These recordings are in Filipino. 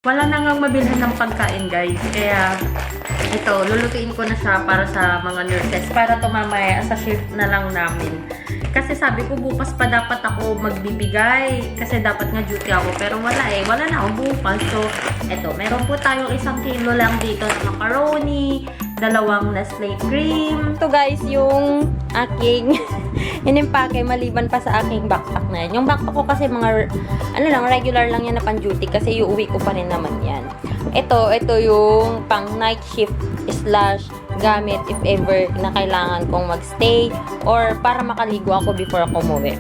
Wala na nga mabilhan ng pagkain, guys. Kaya, ito, lulutuin ko na siya para sa mga nurses. Para to mamaya sa shift na lang namin. Kasi sabi ko, bukas pa dapat ako magbibigay. Kasi dapat nga duty ako. Pero wala eh. Wala na ako bukas. So, ito, meron po tayong 1 kilo lang dito na macaroni, 2 Nestle cream. Ito guys, yung aking inimpake maliban pa sa aking backpack na yan. Yung backpack ko kasi mga, ano lang, regular lang yan na pan-duty kasi iuwi ko pa rin naman yan. Ito yung pang night shift / gamit if ever na kailangan kong magstay or para makaligo ako before ako umuwi.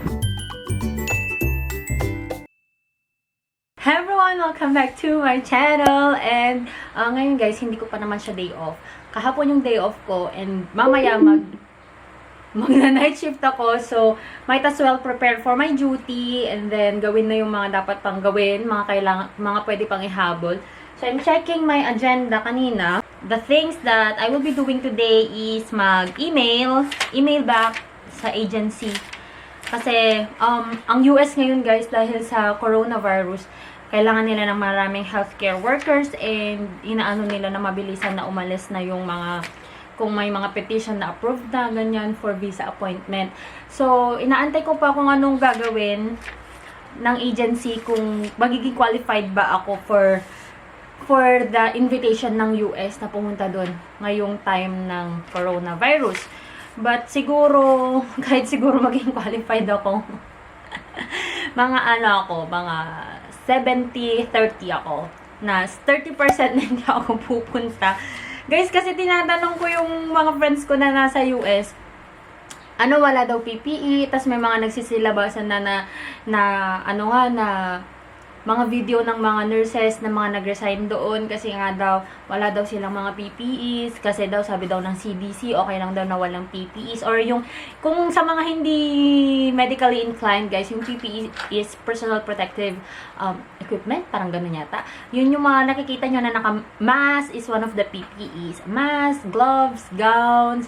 Hi everyone! Welcome back to my channel! And ngayon guys, hindi ko pa naman siya day off. Kahapon yung day off ko and mamaya magna-night shift ako. So, might as well prepare for my duty and then gawin na yung mga dapat pang gawin, mga pwede pang ihabol. So, I'm checking my agenda kanina. The things that I will be doing today is mag-email back sa agency. Kasi, ang US ngayon guys, dahil sa coronavirus, kailangan nila ng maraming healthcare workers and inaano nila na mabilisan na umalis na yung mga, kung may mga petition na approved na, ganyan, for visa appointment. So, inaantay ko pa kung anong gagawin ng agency, kung magiging qualified ba ako for the invitation ng US na pumunta doon ngayong time ng coronavirus. But siguro, kahit siguro maging qualified ako, mga 70-30 ako. Na 30% na hindi ako pupunta. Guys, kasi tinatanong ko yung mga friends ko na nasa US, wala daw PPE, tas may mga nagsisilabasan na mga video ng mga nurses na mga nag-resign doon kasi nga daw wala daw silang mga PPEs kasi daw sabi daw ng CDC okay lang daw na walang PPEs, or yung kung sa mga hindi medically inclined guys, yung PPE is personal protective equipment, parang ganun yata. Yun yung mga nakikita nyo na mask is one of the PPEs. Mask, gloves, gowns,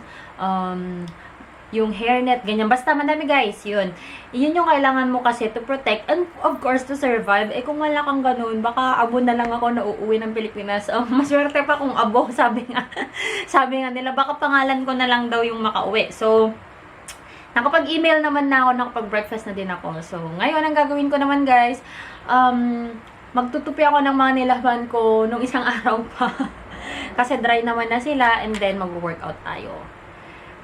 yung hairnet, ganyan. Basta madami guys, yun. Yun yung kailangan mo kasi to protect and of course to survive. Eh kung wala kang ganun, baka abo na lang ako na uuwi ng Pilipinas. Maswerte pa kung abo, sabi nga nila, baka pangalan ko na lang daw yung makauwi. So, nakapag-email naman na ako, nakapag-breakfast na din ako. So, ngayon ang gagawin ko naman guys, magtutupi ako ng mga nilaban ko nung isang araw pa. Kasi dry naman na sila and then mag-workout tayo.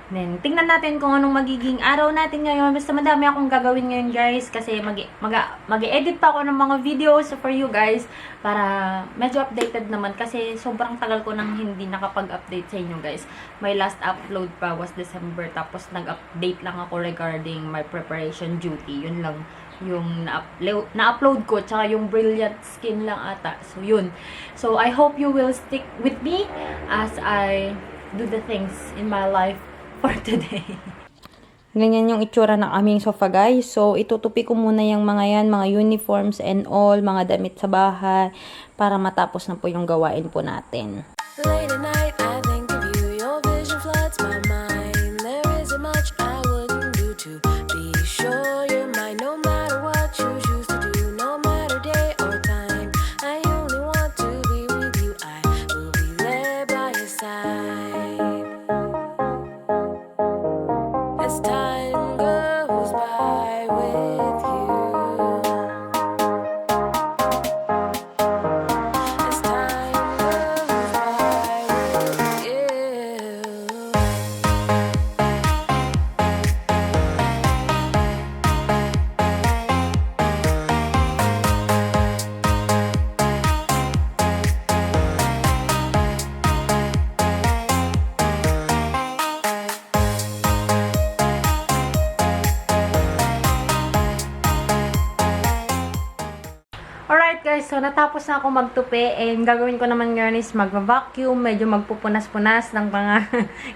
Then, tingnan natin kung anong magiging araw natin ngayon. Basta madami akong gagawin ngayon guys. Kasi mag-edit pa ako ng mga videos for you guys. Para medyo updated naman. Kasi sobrang tagal ko nang hindi nakapag-update sa inyo guys. My last upload pa was December. Tapos nag-update lang ako regarding my preparation duty. Yun lang yung na-upload ko. Tsaka yung brilliant skin lang ata. So, yun. So, I hope you will stick with me as I do the things in my life for today. Ganyan yung itsura ng aming sofa guys. So, itutupi ko muna yung mga yan, mga uniforms and all, mga damit sa bahay, para matapos na po yung gawain po natin. Late at night, I think of you, your vision floods my mind. There isn't much I wouldn't do to be sure you're mine, no matter what you choose to do, no matter day or time. I only want to be with you, I will be there by your side. As time goes by with you, as time goes by with you. Alright guys, so natapos na ako magtupi and gagawin ko naman ngayon is mag-vacuum, medyo magpupunas-punas ng mga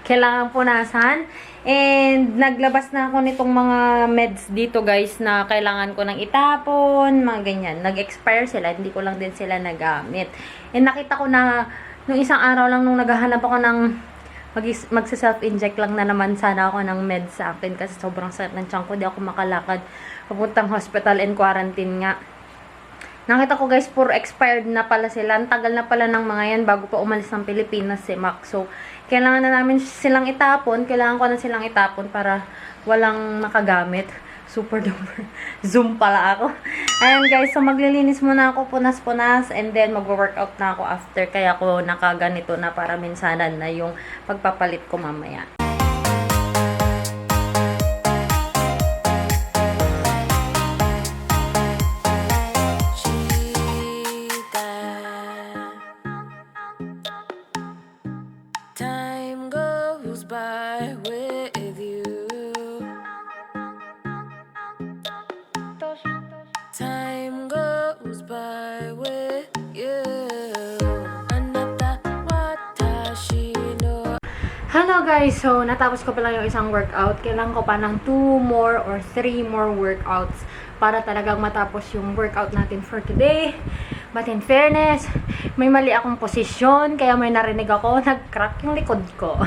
kailangan punasan. And naglabas na ako nitong mga meds dito guys na kailangan ko nang itapon, mga ganyan. Nag-expire sila, hindi ko lang din sila nagamit. And nakita ko na nung isang araw lang nung naghahanap ako ng magsa-self-inject lang na naman sana ako ng meds sa akin kasi sobrang sakit ng tiyan ko, di ako makalakad papuntang hospital and quarantine nga. Nakita ko guys, puro expired na pala sila. Ang tagal na pala ng mga yan bago pa umalis ng Pilipinas si Mac. So, kailangan na namin silang itapon. Kailangan ko na silang itapon para walang makagamit. Super duper. Zoom pala ako. Ayan guys, so maglilinis muna ako, punas-punas, and then mag-workout na ako after. Kaya ako nakaganito na para minsanan na yung pagpapalit ko mamaya. Time goes by with you. Time goes by with you. Anata watashi no. Hello guys! So, natapos ko pa lang yung isang workout. Kailangan ko pa ng 2 more or 3 more workouts para talagang matapos yung workout natin for today. But in fairness, may mali akong posisyon, kaya may narinig ako, nag-crack yung likod ko.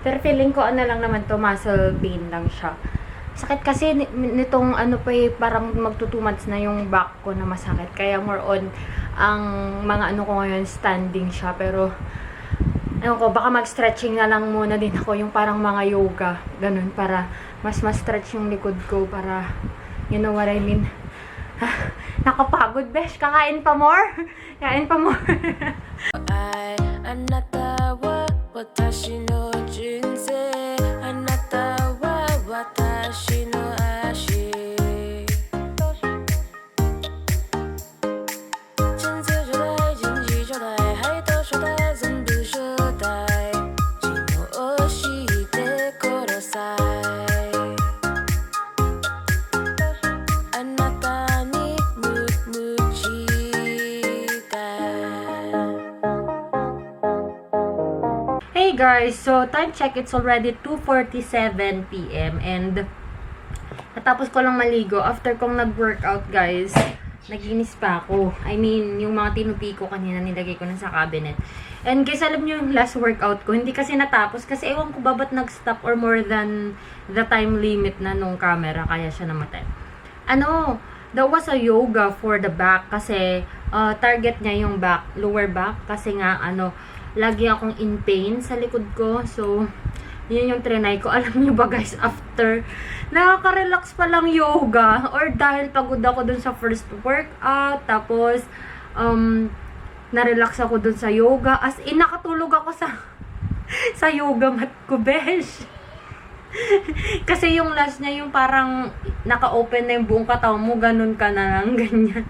Pero feeling ko ano lang naman to, muscle pain lang siya. Sakit kasi nitong ano pa parang magto 2 months na yung back ko na masakit. Kaya more on, ang mga ano ko ngayon, standing siya. Pero, ano ko, baka mag-stretching na lang muna din ako, yung parang mga yoga. Ganun, para mas stretch yung likod ko, para, you know what I mean? Nakapagod, besh. Kakain pa more? Kain pa more. I anata wa watashi no jinsei. Anata wa watashi no ashi. Jinsei shodai, jinji shodai, haito shodai, zenbu shodai. Jino oshite kudasai. Hey guys, so time check, it's already 2:47 PM and natapos ko lang maligo. After kong nag-workout guys, naginis pa ako. I mean, yung mga tinupi ko kanina nilagay ko na sa cabinet. And guys, alam nyo yung last workout ko, hindi kasi natapos kasi ewan ko ba ba't nag-stop or more than the time limit na nung camera, kaya siya namatay. Ano, that was a yoga for the back kasi target niya yung back, lower back, kasi nga ano, lagi akong in pain sa likod ko. So, yun yung trinay ko. Alam niyo ba guys, after, nakaka-relax pa lang yoga. Or dahil pagod ako dun sa first workout. Tapos, na-relax ako dun sa yoga. As in, nakatulog ako sa yoga mat ko, besh. Kasi yung last niya, yung parang naka-open na yung buong katawan mo, ganun ka na lang, ganyan.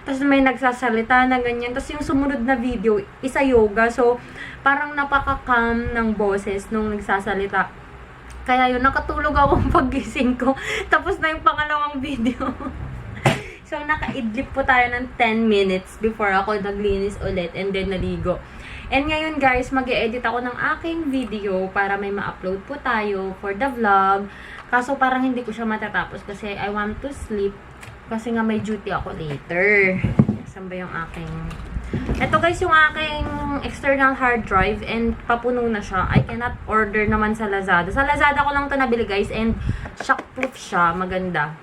Tapos may nagsasalita na ganyan. Tapos yung sumunod na video, isa yoga. So, parang napaka-calm ng boses nung nagsasalita. Kaya yun, nakatulog ako paggising ko. Tapos na yung pangalawang video. So, naka-idlip po tayo ng 10 minutes before ako naglinis ulit and then naligo. And ngayon guys, mag-e-edit ako ng aking video para may ma-upload po tayo for the vlog. Kaso parang hindi ko siya matatapos kasi I want to sleep. Kasi nga may duty ako later. Saan ba yung aking... Ito guys, yung aking external hard drive and papuno na siya. I cannot order naman sa Lazada. Sa Lazada ko lang ito nabili guys and shockproof siya. Maganda.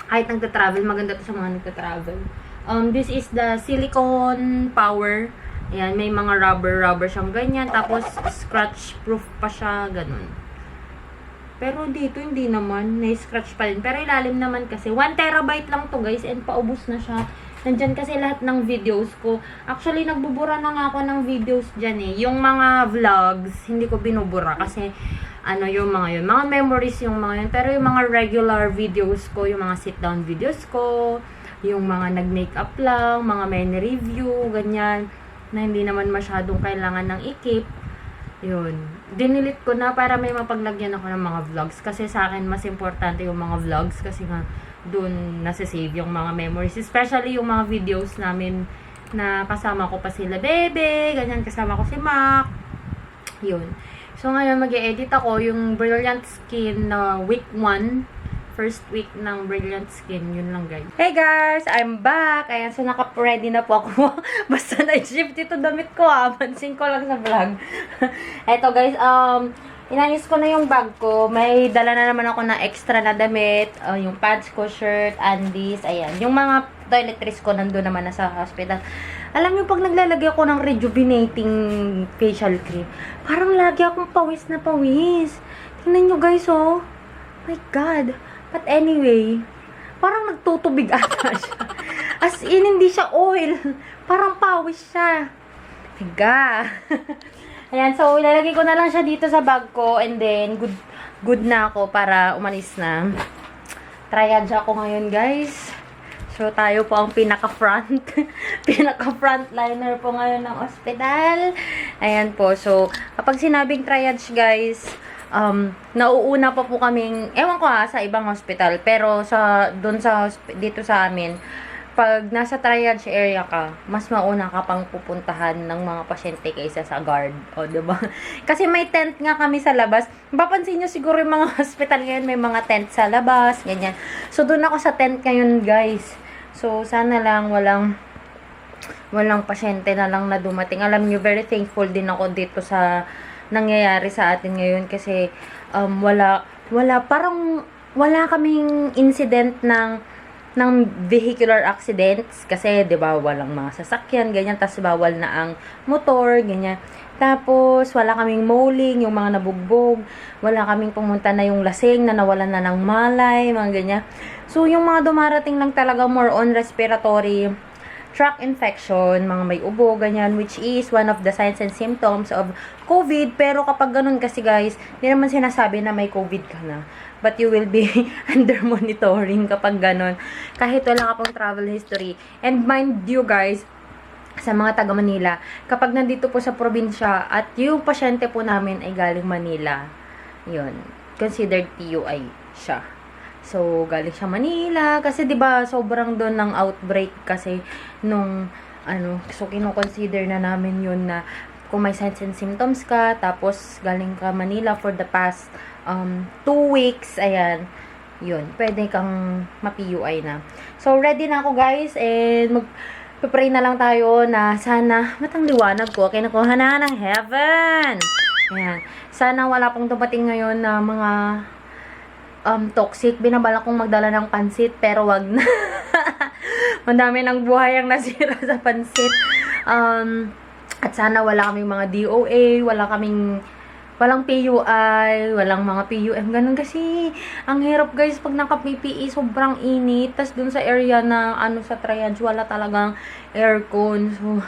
Kahit nagta-travel, maganda to sa mga nagta-travel. This is the silicone power. Ayan, may mga rubber siyang ganyan. Tapos, scratch-proof pa siya, ganun. Pero dito, hindi naman. Na-scratch pa rin. Pero ilalim naman kasi. 1 terabyte lang to guys. And paubos na siya. Nandyan kasi lahat ng videos ko. Actually, nagbubura na nga ako ng videos dyan eh. Yung mga vlogs, hindi ko binubura. Kasi, ano yung mga yun. Mga memories yung mga yun. Pero yung mga regular videos ko, yung mga sit-down videos ko, yung mga nag-makeup lang, mga menu review, ganyan. Na hindi naman masyadong kailangan ng i-keep. Yun. Dinilit ko na para may mapaglagyan ako ng mga vlogs. Kasi sa akin, mas importante yung mga vlogs. Kasi nga, dun nasa-save yung mga memories. Especially yung mga videos namin na kasama ko pa sila bebe. Ganyan, kasama ko si Mac. Yun. So, ngayon, mag-e-edit ako yung Brilliant Skin na week 1. First week ng Brilliant Skin. Yun lang, guys. Hey, guys! I'm back! Ayan, so naka-ready na po ako. Basta na-shift ito damit ko, ha. Pansin ko lang sa vlog. Eto, guys. Inayos ko na yung bag ko. May dala na naman ako na extra na damit. Yung pads ko, shirt, undies. Ayan. Yung mga toiletries ko nandun naman na sa hospital. Alam niyo, pag naglalagay ako ng rejuvenating facial cream, parang lagi akong pawis na pawis. Tingnan niyo guys, oh. My God. But anyway, parang nagtutubig ata siya. As in, hindi siya oil. Parang pawis siya. Tiga. Ayan, so ilalagay ko na lang siya dito sa bag ko and then good na ako para umalis na. Triage ako ngayon, guys. So, tayo po ang pinaka-front. Pinaka-frontliner po ngayon ng ospital. Ayan po. So, kapag sinabing triage, guys, nauuna pa po kaming, ewan ko sa ibang hospital, pero dito sa amin, pag nasa triage area ka, mas mauna ka pang pupuntahan ng mga pasyente kaysa sa guard. O, diba? Kasi may tent nga kami sa labas. Mapapansin nyo siguro yung mga hospital ngayon, may mga tent sa labas, ganyan. So, doon ako sa tent ngayon, guys. So, sana lang walang pasyente na lang na dumating. Alam nyo, very thankful din ako dito sa nangyayari sa atin ngayon kasi parang wala kaming incident ng vehicular accidents kasi 'di ba walang mga sasakyan ganyan, tas bawal na ang motor ganyan, tapos wala kaming mauling, yung mga nabugbog, wala kaming pumunta na yung lasing na nawalan na ng malay, mga ganyan. So yung mga dumarating lang talaga more on respiratory tract infection, mga may ubo, ganyan, which is one of the signs and symptoms of COVID. Pero kapag ganun kasi guys, hindi naman sinasabi na may COVID ka na. But you will be under monitoring kapag ganun. Kahit wala ka pang travel history. And mind you guys, sa mga taga Manila, kapag nandito po sa probinsya at yung pasyente po namin ay galing Manila, yun, considered PUI siya. So, galing siya Manila. Kasi, di ba sobrang doon ng outbreak kasi nung, so, kino-consider na namin yun na kung may signs and symptoms ka, tapos galing ka Manila for the past 2 weeks, ayan, yun, pwede kang ma-PUI na. So, ready na ako, guys, and magpapray na lang tayo na sana, matang liwanag ko, kinukuha na ng heaven. Ayan. Sana wala pong dumating ngayon na mga toxic. Binabalak kong magdala ng pansit, pero wag na. Madami ng buhay ang nasira sa pansit. At sana wala kaming mga DOA, walang PUI, walang mga PUM. Ganun kasi, ang hirap guys, pag naka-PPE, sobrang init. Tas dun sa area na, sa triage, wala talagang aircon. So,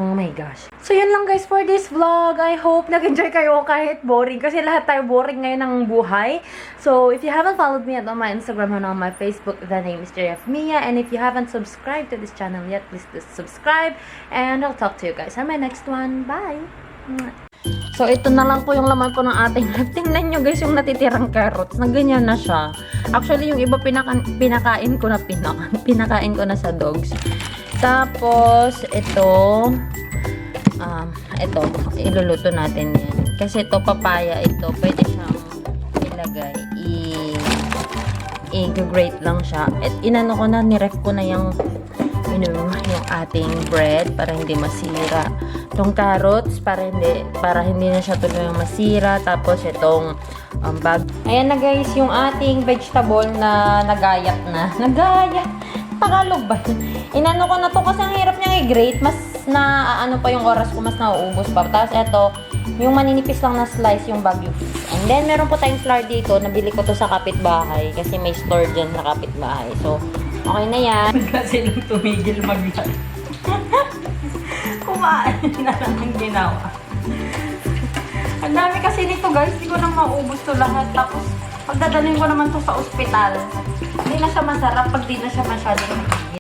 oh my gosh. So, yun lang guys for this vlog. I hope nag-enjoy kayo kahit boring. Kasi lahat tayo boring ngayon ng buhay. So, if you haven't followed me on my Instagram and on my Facebook, the name is JoyOfMia. And if you haven't subscribed to this channel yet, please do subscribe. And I'll talk to you guys on my next one. Bye! So, ito na lang po yung laman po ng ating live. Tingnan nyo guys yung natitirang carrots. Na ganyan na siya. Actually, yung iba pinakain ko na sa dogs. Tapos, ito, iluluto natin yan. Kasi ito, papaya, ito, pwede siyang ilagay. I-grate lang siya. At inano ko na, niref ko na yung ating bread para hindi masira. Itong carrots, para hindi na siya tuloy masira. Tapos, itong bag. Ayan na guys, yung ating vegetable na nagayat na. Nagayat! Tagalog ba? Inano ko na to kasi ang hirap niyang i-grate. Mas pa yung oras ko, mas nauubos pa. Tapos ito, yung maninipis lang na slice yung Baguio fish. And then, meron po tayong flour dito. Nabili ko to sa kapitbahay kasi may store dyan sa kapitbahay. So, okay na yan. Kasi nung tumigil mag-vlog. Kumain na lang ang ginawa. Ang dami kasi nito guys. Hindi ko nang maubos to lahat. Tapos, pagdadalhin ko naman to sa ospital. Hindi na siya masarap pag di na siya masyadong